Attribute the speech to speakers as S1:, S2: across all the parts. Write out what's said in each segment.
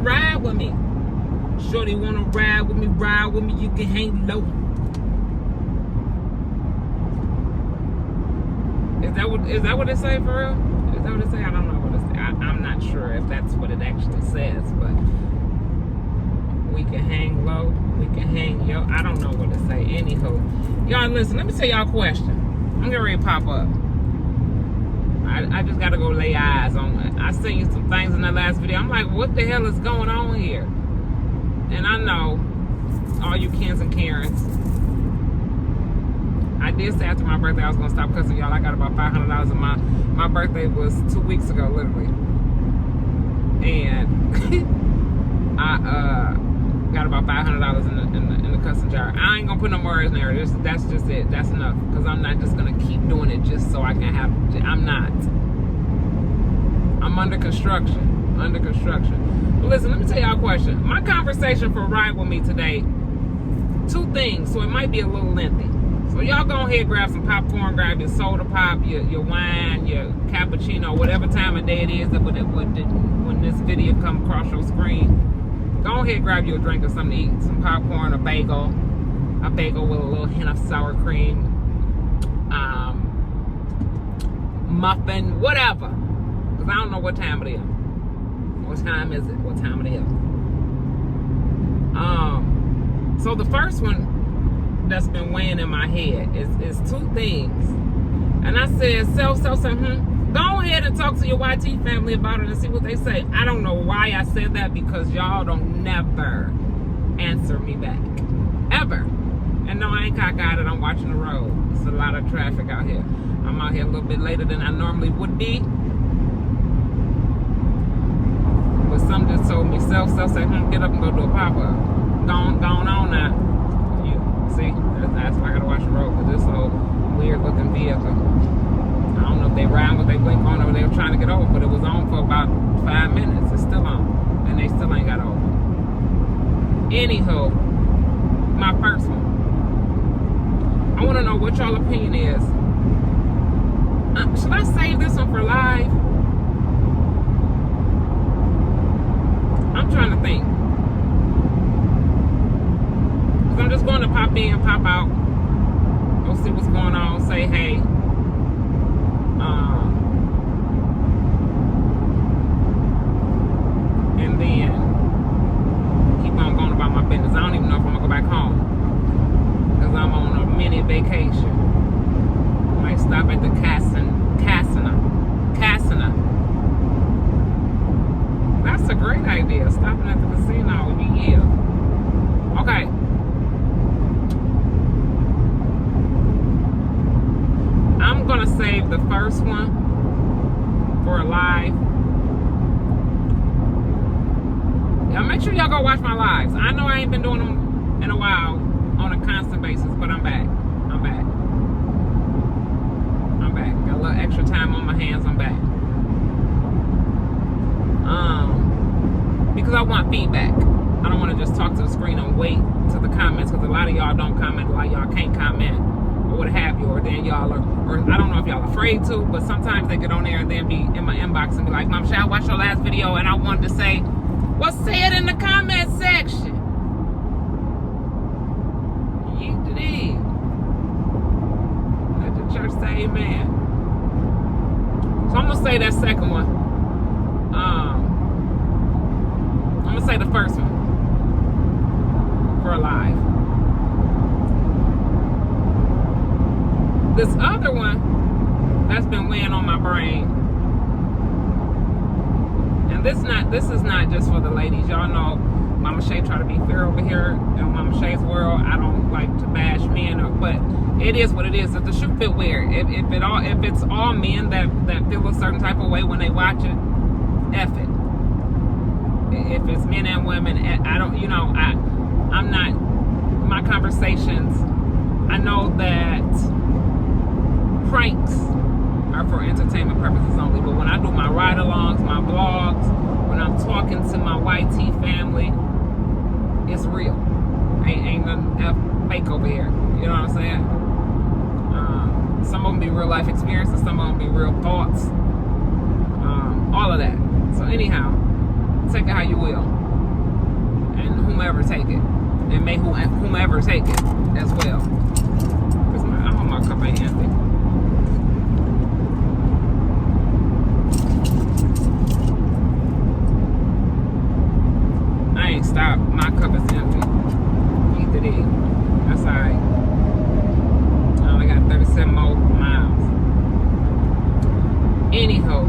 S1: ride with me? Shorty wanna ride with me, you can hang low. Is that what it say for real? Is that what it say? I don't know what it say. I'm not sure if that's what it actually says, but we can hang low, we can hang yo. I don't know what it say. Anywho, y'all listen, let me tell y'all a question. I'm getting ready to pop up. I just gotta go lay eyes on it. I seen you some things in that last video. I'm like, what the hell is going on here? And I know all you Kens and Karens. I did say after my birthday I was gonna stop cussing y'all. I got about $500 in my birthday was 2 weeks ago, literally. And I got about $500 in the cussing jar. I ain't gonna put no words in there. That's just it. That's enough. Because I'm not just gonna keep doing it just so I can have. I'm not. I'm under construction. Under construction. But listen, let me tell y'all a question. My conversation for Ride With Me today, 2 things, so it might be a little lengthy. So y'all go ahead, grab some popcorn, grab your soda pop, your wine, your cappuccino, whatever time of day it is that when this video come across your screen. Go ahead, grab you a drink or something to eat. Some popcorn, a bagel with a little hint of sour cream, muffin, whatever. Because I don't know what time it is. What time is it? What time it is? So the first one that's been weighing in my head is 2 things. And I said, go ahead and talk to your YT family about it and see what they say. I don't know why I said that, because y'all don't never answer me back. Ever. And no, I ain't cockeyed. I'm watching the road. There's a lot of traffic out here. I'm out here a little bit later than I normally would be. But some just told me, self said, get up and go do a pop-up. Gone on now. See, that's why I gotta watch the road, because this old weird looking vehicle. I don't know if they riding with they blink on or they were trying to get over, but it was on for about 5 minutes. It's still on, and they still ain't got over. Anywho, my first one. I want to know what y'all opinion is. Should I save this one for live? I'm trying to think. I'm just going to pop in, pop out, go see what's going on, say hey. And then keep on going about my business. I don't even know if I'm going to go back home, because I'm on a mini vacation. I might stop at the Casina. That's a great idea, stopping at the casino. Yeah. Okay. I'm gonna save the first one for a live. Y'all make sure y'all go watch my lives. I know I ain't been doing them in a while on a constant basis, but I'm back. Got a little extra time on my hands. I'm back. Because I want feedback. I don't want to just talk to the screen and wait to the comments, because a lot of y'all don't comment, a lot of y'all can't comment, or what have you, or then y'all are, or I don't know if y'all afraid to, but sometimes they get on there and then be in my inbox and be like, Mom Shay, I watched your last video and I wanted to say, well, say it in the comment section. Yeet to thee. Let the church say amen. So I'm gonna say that second one. I'm gonna say the first one for a live. This other one that's been weighing on my brain, and this is not just for the ladies. Y'all know Mama Shay try to be fair over here in Mama Shay's world. I don't like to bash men, but it is what it is. If the shoe fit weird, if it's all men that feel a certain type of way when they watch it, F it. If it's men and women, I don't, I'm not, my conversations, I know that pranks are for entertainment purposes only, but when I do my ride-alongs, my vlogs, when I'm talking to my YT family, it's real. Ain't nothing fake over here. You know what I'm saying? Some of them be real life experiences, some of them be real thoughts, all of that. So anyhow, take it how you will. and whomever take it, and may whomever take it as well. Cause I hope my cup ain't empty. I ain't stopped. My cup is empty. Keep it in. That's alright. I only got 37 more miles. Anyhow,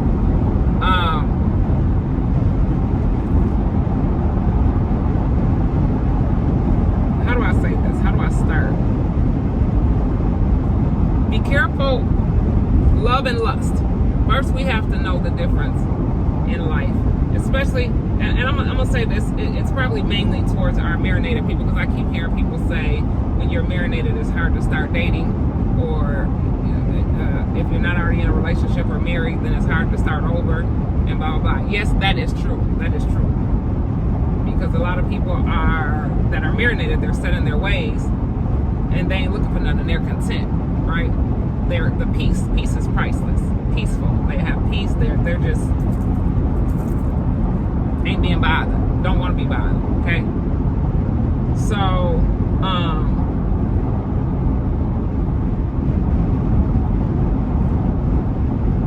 S1: how do I say this? How do I start? Be careful. Love and lust. First, we have to know the difference in life, especially. And I'm gonna say this. It's probably mainly towards our marinated people, because I keep hearing people say when you're marinated, it's hard to start dating, or if you're not already in a relationship or married, then it's hard to start over, and blah blah blah. Yes, that is true. That is true. Because a lot of people that are marinated, they're set in their ways, and they ain't looking for nothing. They're content, right? The peace is priceless. Peaceful. They have peace. They're just ain't being bothered. Don't want to be bothered. Okay. So,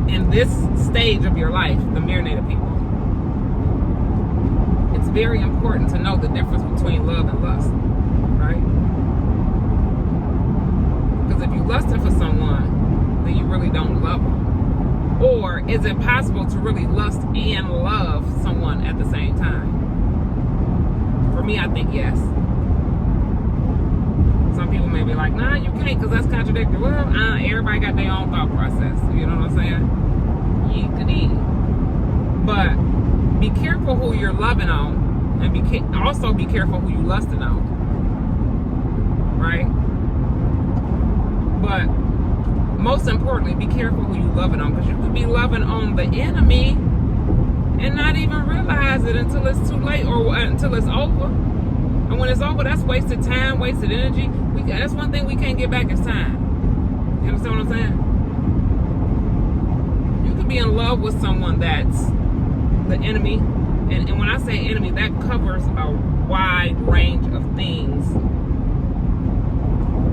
S1: in this stage of your life, the marinated people, it's very important to know the difference between love and lust, right? Because if you lusting for someone, then you really don't love them. Or is it possible to really lust and love someone at the same time? For me, I think yes. Some people may be like, nah, you can't, because that's contradictory. Well, everybody got their own thought process. You know what I'm saying? But be careful who you're loving on, and also be careful who you lusting on, right? But most importantly, be careful who you loving on, because you could be loving on the enemy and not even realize it until it's too late, or until it's over. And when it's over, that's wasted time, wasted energy. That's one thing we can't get back is time. You understand what I'm saying? You could be in love with someone that's the enemy, and when I say enemy, that covers a wide range of things.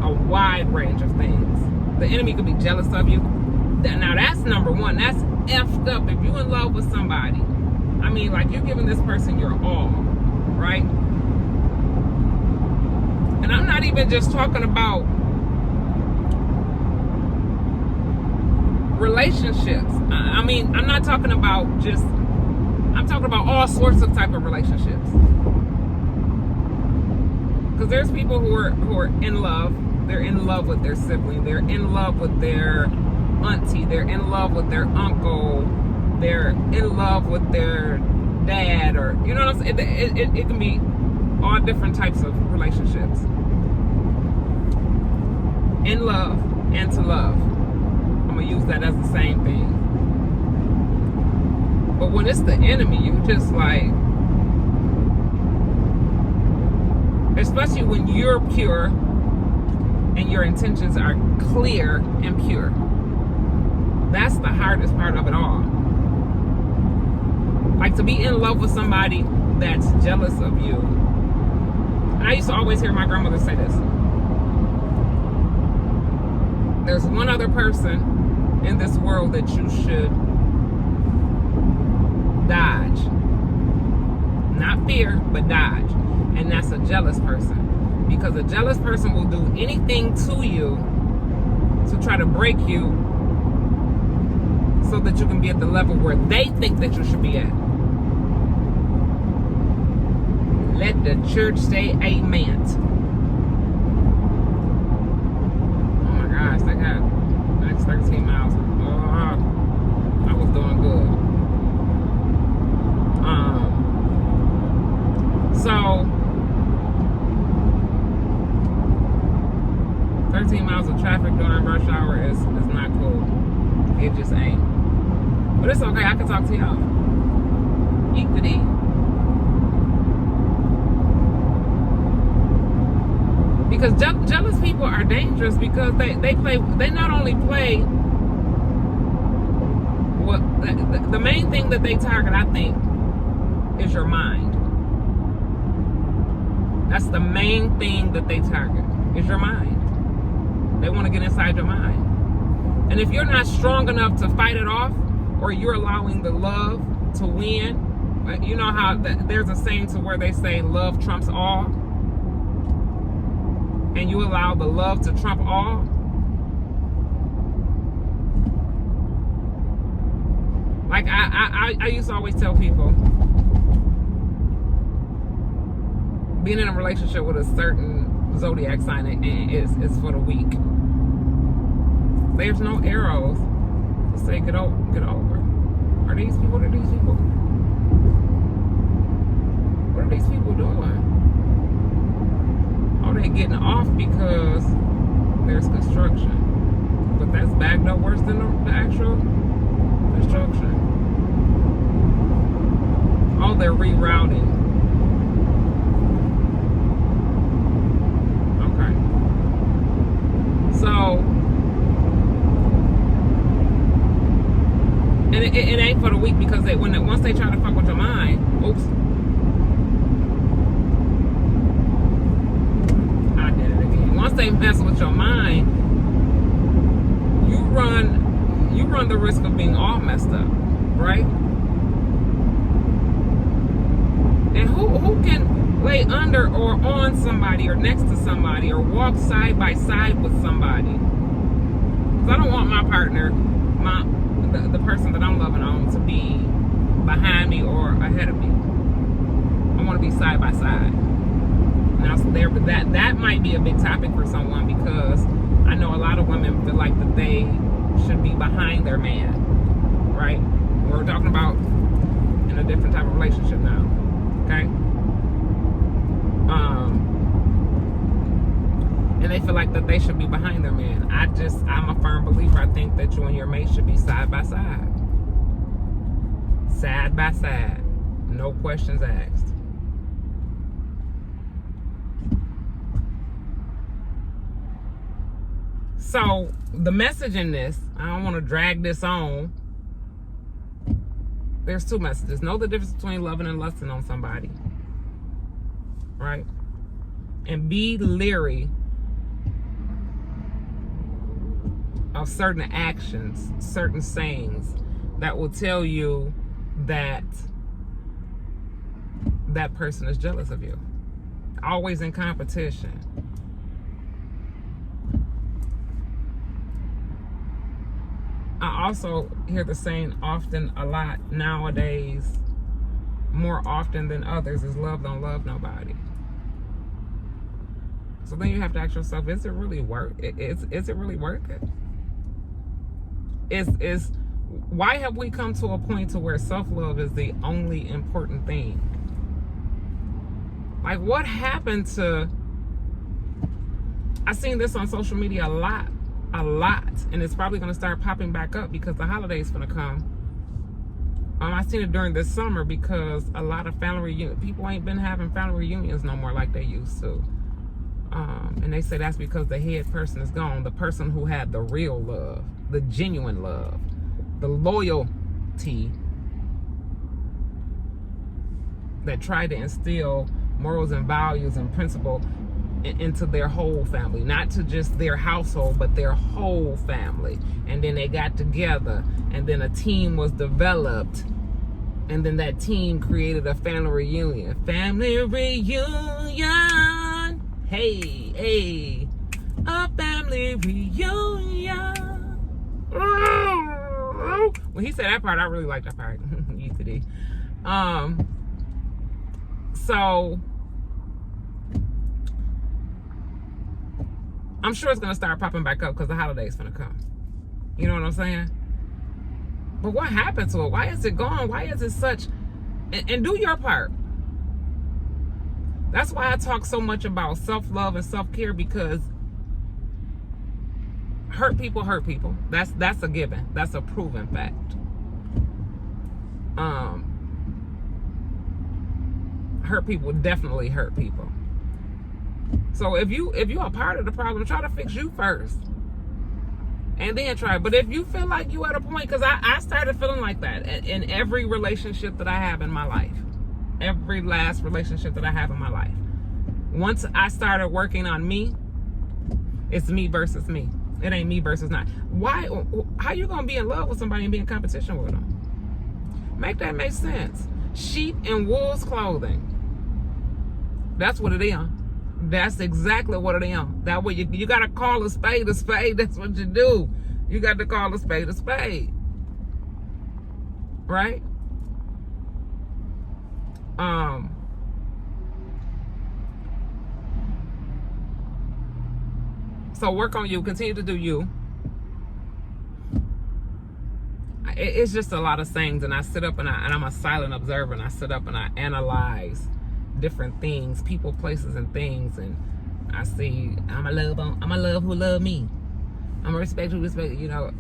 S1: A wide range of things. The enemy could be jealous of you. Now that's number one. That's effed up. If you're in love with somebody, I mean, like, you're giving this person your all, right? And I'm not even just talking about relationships. I mean, I'm not talking about I'm talking about all sorts of type of relationships. Because there's people who are in love. They're in love with their sibling. They're in love with their auntie. They're in love with their uncle. They're in love with their dad, or, you know what I'm saying? It can be all different types of relationships. In love and to love. I'm going to use that as the same thing. But when it's the enemy, you just like, especially when you're pure and your intentions are clear and pure. That's the hardest part of it all. Like, to be in love with somebody that's jealous of you. And I used to always hear my grandmother say this. There's one other person in this world that you should dodge. Not fear, but dodge. And that's a jealous person. Because a jealous person will do anything to you to try to break you, so that you can be at the level where they think that you should be at. Let the church say amen. Oh my gosh, they got the next 13 miles. Oh, I was doing good. So 13 miles of traffic during rush hour is not cool. It just ain't. But it's okay, I can talk to y'all. Eat the D. Because jealous people are dangerous, because they not only play what the main thing that they target, I think, is your mind. That's the main thing that they target, is your mind. They want to get inside your mind. And if you're not strong enough to fight it off, or you're allowing the love to win, you know how there's a saying to where they say love trumps all, and you allow the love to trump all, like I used to always tell people, being in a relationship with a certain zodiac sign is for the weak. There's no arrows to say get over. Are these people? What are these people? What are these people doing? Oh, they getting off because there's construction. But that's backed up worse than the actual construction. Oh, they're rerouting. Okay. So, and it ain't for the weak, because once they try to fuck with your mind, oops. I did it again. Once they mess with your mind, you run the risk of being all messed up, right? And who can lay under or on somebody or next to somebody or walk side by side with somebody? Because I don't want my partner, the person that I'm loving on, to be behind me or ahead of me. I want to be side by side. Now, that might be a big topic for someone, because I know a lot of women feel like that they should be behind their man, right? We're talking about in a different type of relationship now, okay? And they feel like that they should be behind their man. I'm a firm believer. I think that you and your mate should be side by side. Side by side. No questions asked. So, the message in this, I don't want to drag this on. There's two messages. Know the difference between loving and lusting on somebody. Right? And be leery of certain actions, certain sayings that will tell you that that person is jealous of you. Always in competition. I also hear the saying often, a lot nowadays, more often than others, is love don't love nobody. So then you have to ask yourself, is it really worth it? Is it really worth it? Why have we come to a point to where self-love is the only important thing? Like, what happened to, I've seen this on social media a lot, and it's probably going to start popping back up because the holiday's going to come. I seen it during this summer because a lot of family reunions, people ain't been having family reunions no more like they used to. And they say that's because the head person is gone, the person who had the real love, the genuine love, the loyalty that tried to instill morals and values and principle into their whole family, not to just their household, but their whole family. And then they got together, and then a team was developed, and then that team created a family reunion. Family reunion. Hey, a family reunion. When he said that part, I really liked that part. UTD. So I'm sure it's gonna start popping back up because the holiday's gonna come. You know what I'm saying? But what happened to it? Why is it gone? Why is it such? And do your part. That's why I talk so much about self-love and self-care, because hurt people hurt people. That's a given. That's a proven fact. Hurt people definitely hurt people. So if you are part of the problem, try to fix you first, and then try. But if you feel like you at a point, because I started feeling like that in every relationship that I have in my life, every last relationship that I have in my life. Once I started working on me, it's me versus me. It ain't me versus not. Why? How you gonna be in love with somebody and be in competition with them? Make that make sense. Sheep in wolves clothing. That's what it is. That's exactly what it is. That way you gotta call a spade a spade. That's what you do. You got to call a spade a spade. Right? So work on you. Continue to do you. It's just a lot of things, and I sit up and I'm a silent observer, and I sit up and I analyze different things, people, places, and things, and I see I'm a love who love me. I'm a respect who respect, you know.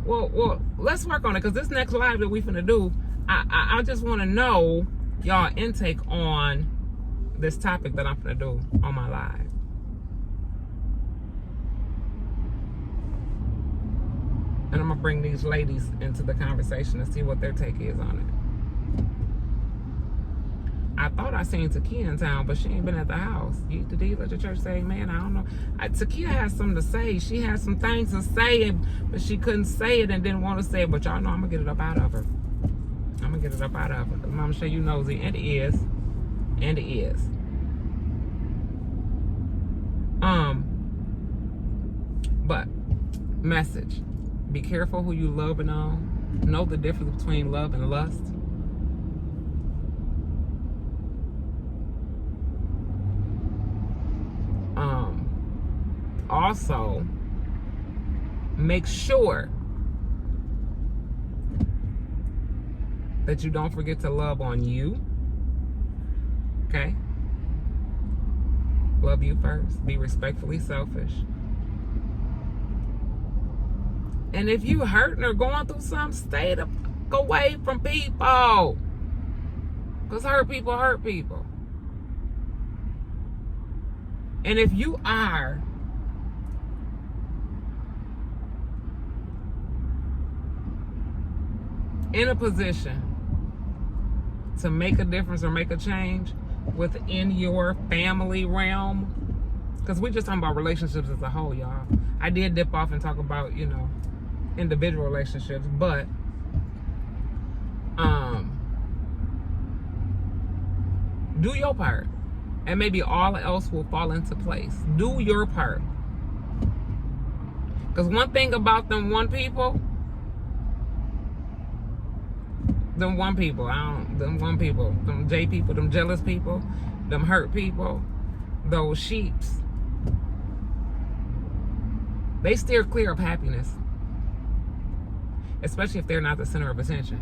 S1: Well, let's work on it, because this next live that we finna do, I just want to know y'all intake on this topic that I'm finna do on my live. And I'm gonna bring these ladies into the conversation and see what their take is on it. I thought I seen Takia in town, but she ain't been at the house. Did you let the church say amen? I don't know. Takia has something to say. She has some things to say, but she couldn't say it and didn't want to say it. But y'all know I'm gonna get it up out of her. I'm gonna get it up out of her. Mama sure you nosy, and it is. And it is. But message. Be careful who you love and all. Know the difference between love and lust. Also, make sure that you don't forget to love on you. Okay? Love you first. Be respectfully selfish. And if you hurting or going through something, stay away from people. Because hurt people hurt people. And if you are in a position to make a difference or make a change within your family realm, because we're just talking about relationships as a whole, y'all. I did dip off and talk about, you know, individual relationships, but do your part, and maybe all else will fall into place. Do your part, because one thing about them people, them J people, them jealous people, them hurt people, those sheeps, they steer clear of happiness. Especially if they're not the center of attention.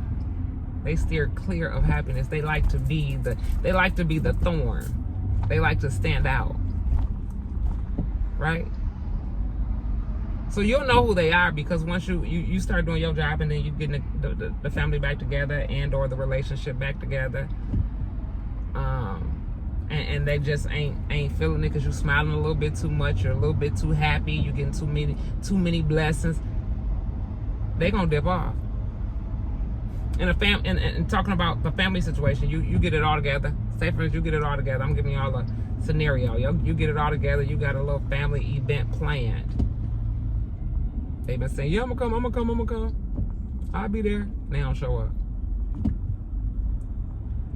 S1: They steer clear of happiness. They like to be the thorn. They like to stand out. Right? So you'll know who they are, because once you start doing your job, and then you get the family back together and or the relationship back together, and they just ain't feeling it because you smiling a little bit too much, you're a little bit too happy, you getting too many blessings, they gonna dip off. And talking about the family situation, you get it all together. Say for instance, you get it all together. I'm giving you all a scenario. You get it all together. You got a little family event planned. They've been saying, yeah, I'm gonna come. I'll be there. They don't show up.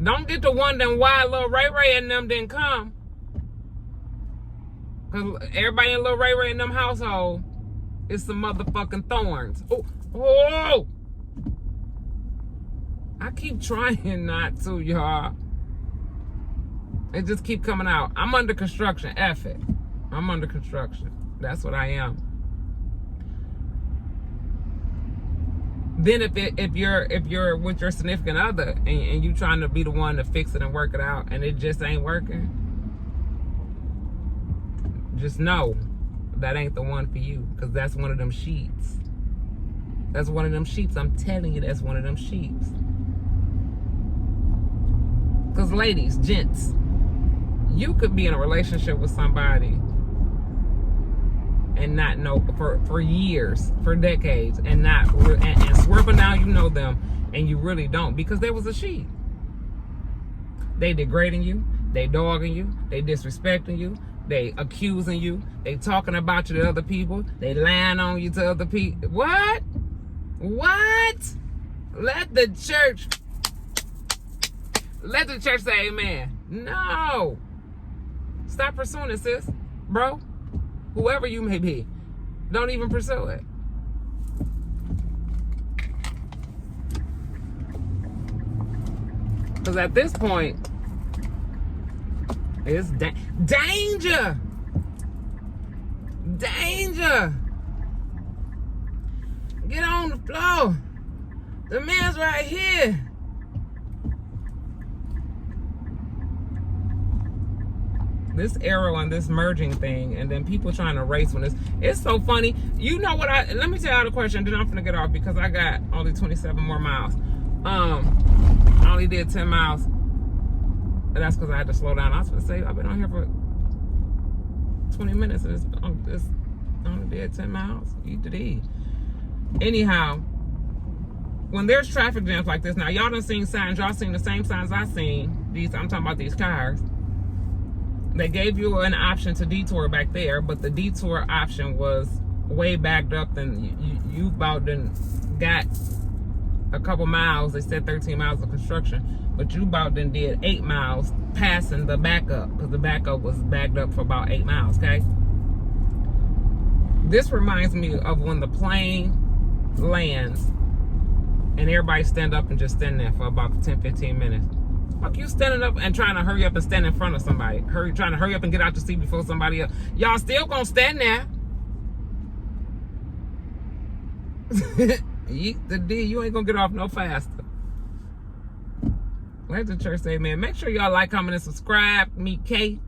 S1: Don't get the one that why Lil Ray Ray and them didn't come. Because everybody in Lil Ray Ray and them household is some motherfucking thorns. Oh! I keep trying not to, y'all. It just keep coming out. I'm under construction. F it. I'm under construction. That's what I am. Then if you're with your significant other and you trying to be the one to fix it and work it out, and it just ain't working, just know that ain't the one for you, because that's one of them sheets. That's one of them sheets. I'm telling you, that's one of them sheets. Because ladies, gents, you could be in a relationship with somebody and not know for years, for decades, and swear for now you know them, and you really don't, because there was a sheet. They degrading you. They dogging you. They disrespecting you. They accusing you. They talking about you to other people. They lying on you to other people. What? What? Let the church say amen. No. Stop pursuing it, sis. Bro, whoever you may be, don't even pursue it. Because at this point, it's danger. Danger. Get on the floor. The man's right here. This arrow on this merging thing, and then people trying to race when it's so funny. You know what? Let me tell you the question, then I'm gonna get off because I got only 27 more miles. I only did 10 miles. And that's because I had to slow down. I was gonna say I've been on here for 20 minutes and it's only did 10 miles. Eat the D. Anyhow, when there's traffic jams like this, now y'all done seen signs. Y'all seen the same signs I seen. I'm talking about these cars. They gave you an option to detour back there, but the detour option was way backed up than you about done got a couple miles. They said 13 miles of construction, but you about done did 8 miles passing the backup because the backup was backed up for about 8 miles, okay? This reminds me of when the plane lands and everybody stand up and just stand there for about 10-15 minutes. Fuck you standing up and trying to hurry up and stand in front of somebody. Trying to hurry up and get out your seat before somebody else. Y'all still gonna stand there. Eat the D. You ain't gonna get off no faster. Let the church say amen. Make sure y'all like, comment, and subscribe. Meet Kay.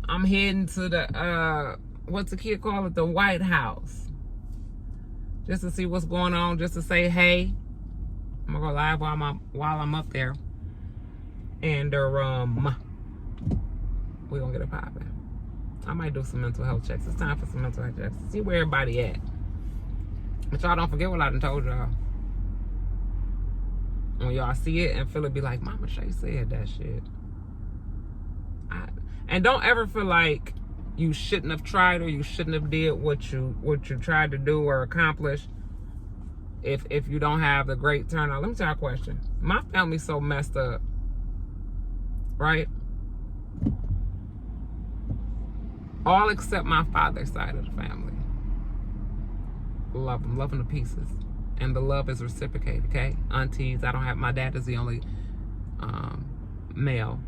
S1: I'm heading to the, what's the kid call it? The White House. Just to see what's going on. Just to say hey. I'm gonna go live while I'm up there. And we're gonna get it popping. I might do some mental health checks. It's time for some mental health checks. See where everybody at. But y'all don't forget what I done told y'all. When y'all see it and feel it, be like, Mama Shay said that shit. And don't ever feel like you shouldn't have tried or you shouldn't have did what you tried to do or accomplish if you don't have the great turnout. Let me tell you a question. My family's so messed up. Right? All except my father's side of the family. Love them, loving to pieces. And the love is reciprocated, okay? Aunties, my dad is the only male.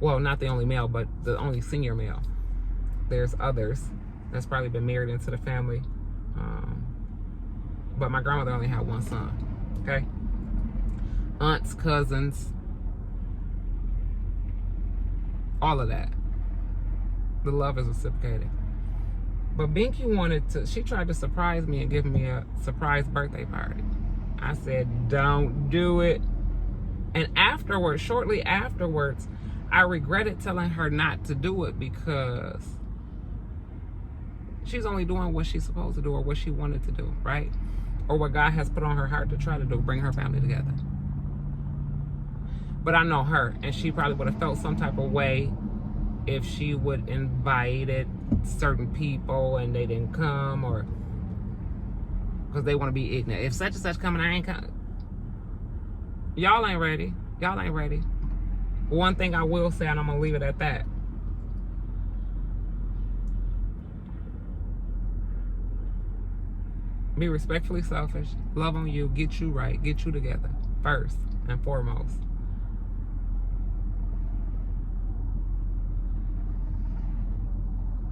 S1: Well, not the only male, but the only senior male. There's others that's probably been married into the family. But my grandmother only had one son, okay? Aunts, cousins, all of that. The love is reciprocated. But Binky she tried to surprise me and give me a surprise birthday party. I said, don't do it. And afterwards, shortly afterwards, I regretted telling her not to do it because she's only doing what she's supposed to do or what she wanted to do, right? Or what God has put on her heart to try to do, bring her family together. But I know her, and she probably would have felt some type of way if she would invited certain people and they didn't come, or because they want to be ignorant. If such and such coming, I ain't coming. Y'all ain't ready. Y'all ain't ready. One thing I will say, and I'm going to leave it at that. Be respectfully selfish. Love on you. Get you right. Get you together. First and foremost.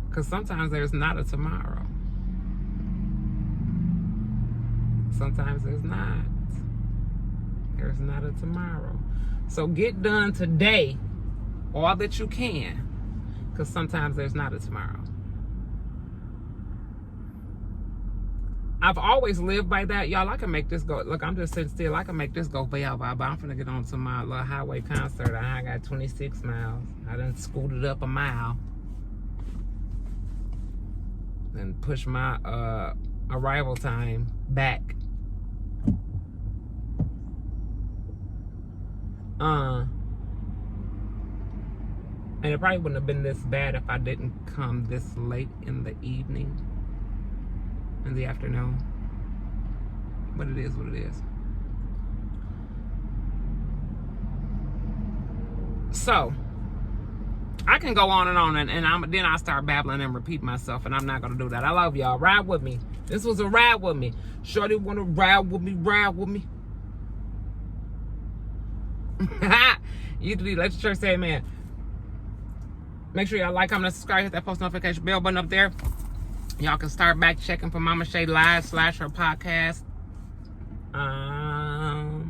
S1: Because sometimes there's not a tomorrow. Sometimes there's not. There's not a tomorrow. So get done today all that you can. Because sometimes there's not a tomorrow. I've always lived by that. Y'all, I can make this go. Look, I'm just sitting still. I can make this go forever. But I'm finna get on to my little highway concert. I got 26 miles. I done scooted up a mile. And push my arrival time back. And it probably wouldn't have been this bad if I didn't come this late in the evening, in the afternoon. But it is what it is. So, I can go on, and then I start babbling and repeat myself, and I'm not going to do that. I love y'all. Ride with me. This was a ride with me. Shorty want to ride with me, ride with me. You do let your church say amen. Make sure y'all like, comment, and subscribe. Hit that post notification bell button up there. Y'all can start back checking for Mama Shay Live / her podcast. I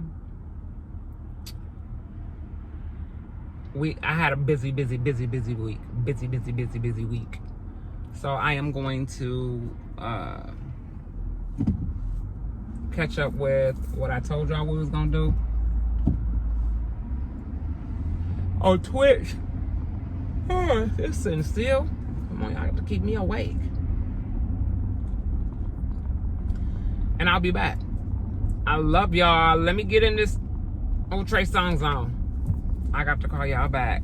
S1: had a busy week. Busy week. So I am going to catch up with what I told y'all we was gonna do on Twitch. Oh, it's sitting still. Come on, y'all have to keep me awake. And I'll be back. I love y'all. Let me get in this old Trey Songz on. I got to call y'all back.